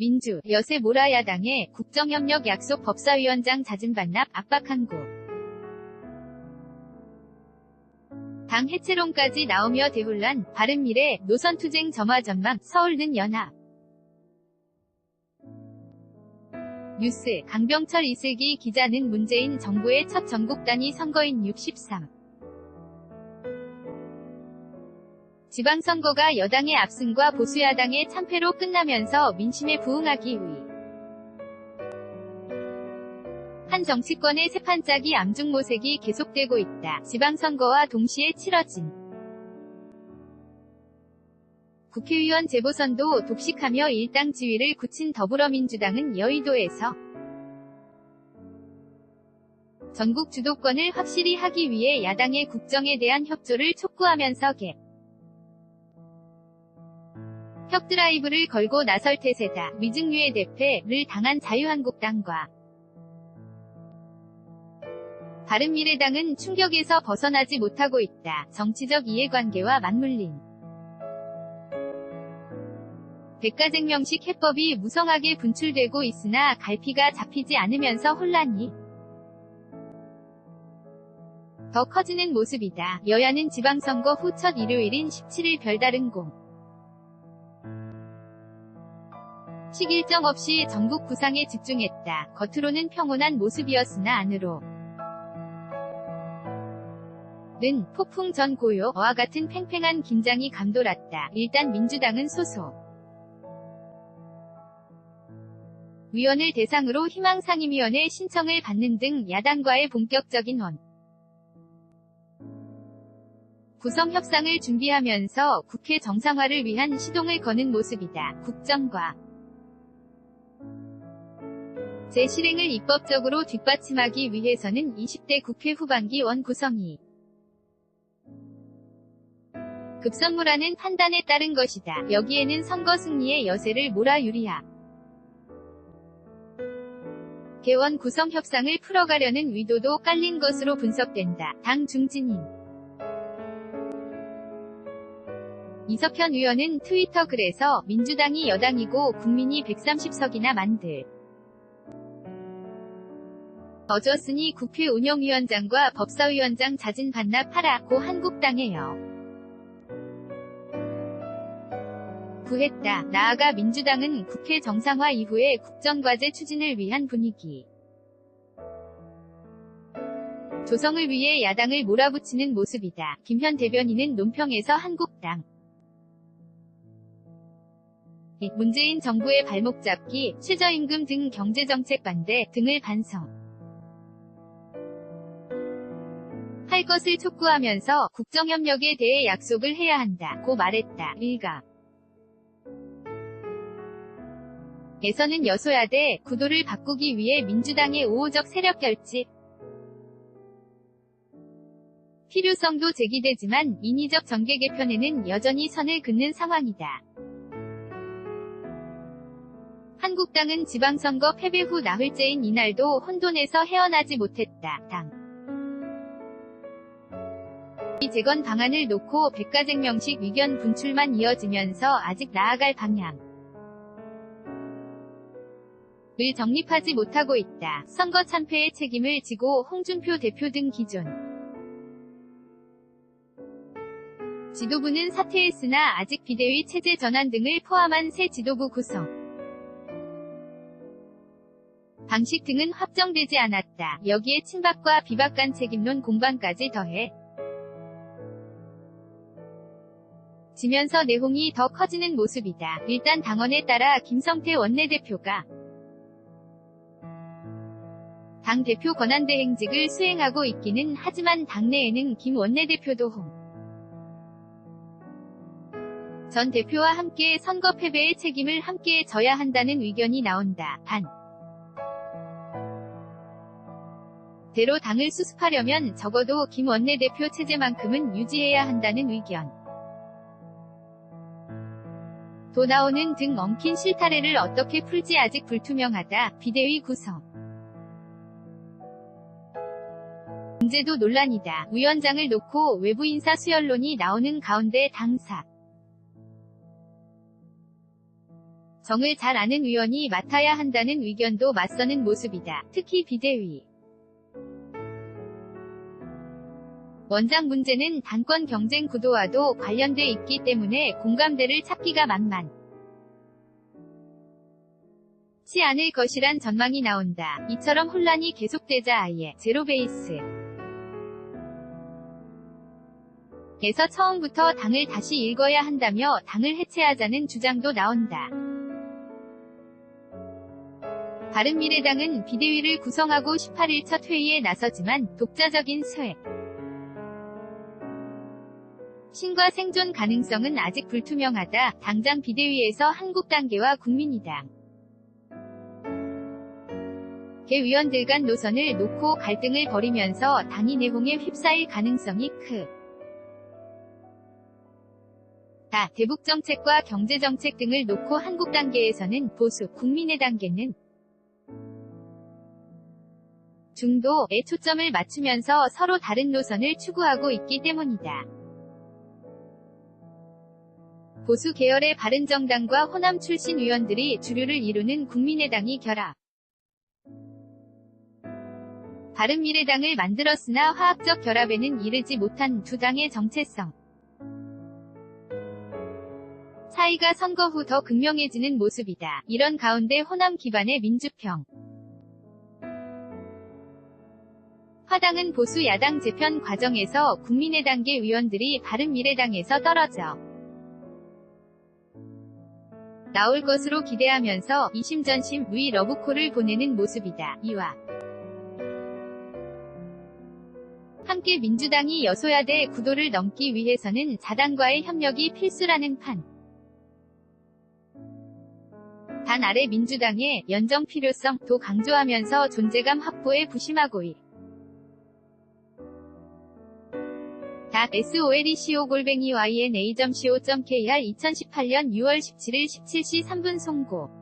민주, 여세 몰아 야당의 국정협력 약속 법사위원장 잦은 반납 압박 한국. 당 해체론까지 나오며 대혼란, 바른미래, 노선투쟁 점화 전망, 서울는 연합. 뉴스, 강병철 이슬기 기자는 문재인 정부의 첫 전국 단위 선거인 63. 지방선거가 여당의 압승과 보수야당의 참패로 끝나면서 민심에 부응하기 위 한 정치권의 새판짜기 암중모색이 계속되고 있다. 지방선거와 동시에 치러진 국회의원 재보선도 독식하며 일당 지위를 굳힌 더불어민주당은 여의도에서 전국 주도권을 확실히 하기 위해 야당의 국정에 대한 협조를 촉구하면서 협 드라이브를 걸고 나설 태세다. 위증유예 대패를 당한 자유한국당과 바른미래당은 충격에서 벗어나지 못하고 있다. 정치적 이해관계와 맞물린 백가쟁명식 해법이 무성하게 분출되고 있으나 갈피가 잡히지 않으면서 혼란이 더 커지는 모습이다. 여야는 지방선거 후 첫 일요일인 17일 별다른 식 일정 없이 전국 구상에 집중했다. 겉으로는 평온한 모습이었으나 안으로 는 폭풍 전 고요와 같은 팽팽한 긴장이 감돌았다. 일단 민주당은 소속 위원을 대상으로 희망상임위원회 신청을 받는 등 야당과의 본격적인 구성 협상을 준비하면서 국회 정상화를 위한 시동을 거는 모습이다. 국정과 재실행을 입법적으로 뒷받침하기 위해서는 20대 국회 후반기 구성이 급선무라는 판단에 따른 것이다. 여기에는 선거 승리의 여세를 몰아 유리하 개원 구성 협상을 풀어가려는 의도도 깔린 것으로 분석된다. 당 중진인 이석현 의원은 트위터 글에서 민주당이 여당이고 국민이 130석이나 만들 어졌으니 국회 운영위원장과 법사위원장 잦은 반납하라고 한국당에요. 구했다. 나아가 민주당은 국회 정상화 이후에 국정과제 추진을 위한 분위기 조성을 위해 야당을 몰아붙이는 모습이다. 김현 대변인은 논평에서 한국당 문재인 정부의 발목 잡기, 최저임금 등 경제정책 반대 등을 할 것을 촉구하면서 국정협력에 대해 약속을 해야 한다고 말했다. 일각 에서는 여소야대 구도를 바꾸기 위해 민주당의 우호적 세력 결집 필요성도 제기되지만 인위적 정계 개편에는 여전히 선을 긋는 상황이다. 한국당은 지방선거 패배 후 나흘째인 이날도 혼돈에서 헤어나지 못했다. 당 이 재건 방안을 놓고 백가쟁명식 의견 분출만 이어지면서 아직 나아갈 방향 을 정립하지 못하고 있다. 선거 참패의 책임을 지고 홍준표 대표 등 기존 지도부는 사퇴했으나 아직 비대위 체제 전환 등을 포함한 새 지도부 구성 방식 등은 확정되지 않았다. 여기에 친박과 비박 간 책임론 공방까지 더해 지면서 내홍이 더 커지는 모습이다. 일단 당원에 따라 김성태 원내대표가 당 대표 권한대행직을 수행하고 있기는 하지만 당내에는 김 원내대표도 홍 전 대표와 함께 선거 패배의 책임을 함께 져야 한다는 의견이 나온다. 대로 당을 수습하려면 적어도 김 원내대표 체제만큼은 유지해야 한다는 의견 도 나오는 등 엉킨 실타래를 어떻게 풀지 아직 불투명하다. 비대위 구성 문제도 논란이다. 위원장을 놓고 외부 인사 수혈론이 나오는 가운데 당사 정을 잘 아는 의원이 맡아야 한다는 의견도 맞서는 모습이다. 특히 비대위. 원장 문제는 당권 경쟁 구도와도 관련돼 있기 때문에 공감대를 찾기가 만만치 않을 것이란 전망이 나온다. 이처럼 혼란이 계속되자 아예 제로 베이스 에서 처음부터 당을 다시 읽어야 한다며 당을 해체하자는 주장도 나온다. 바른미래당은 비대위를 구성하고 18일 첫 회의에 나서지만 독자적인 쇄 신과 생존 가능성은 아직 불투명하다. 당장 비대위에서 한국당계와 국민의당 개위원들 간 노선을 놓고 갈등을 벌이면서 당이 내홍에 휩싸일 가능성이 크다. 대북정책과 경제정책 등을 놓고 한국당계에서는 보수, 국민의당계는 중도에 초점을 맞추면서 서로 다른 노선을 추구하고 있기 때문이다. 보수 계열의 바른정당과 호남 출신 의원들이 주류를 이루는 국민의당이 결합. 바른미래당을 만들었으나 화학적 결합에는 이르지 못한 두 당의 정체성 차이가 선거 후 더 극명해지는 모습이다. 이런 가운데 호남 기반의 민주평 화당은 보수 야당 재편 과정에서 국민의당계 의원들이 바른미래당에서 떨어져 나올 것으로 기대하면서 이심전심 위 러브콜을 보내는 모습이다. 이와 함께 민주당이 여소야대 구도를 넘기 위해서는 자당과의 협력이 필수라는 판. 단 아래 민주당의 연정 필요성도 강조하면서 존재감 확보에 부심하고 있다. SOLECO-YNA.CO.KR 2018년 6월 17일 17시 3분 송고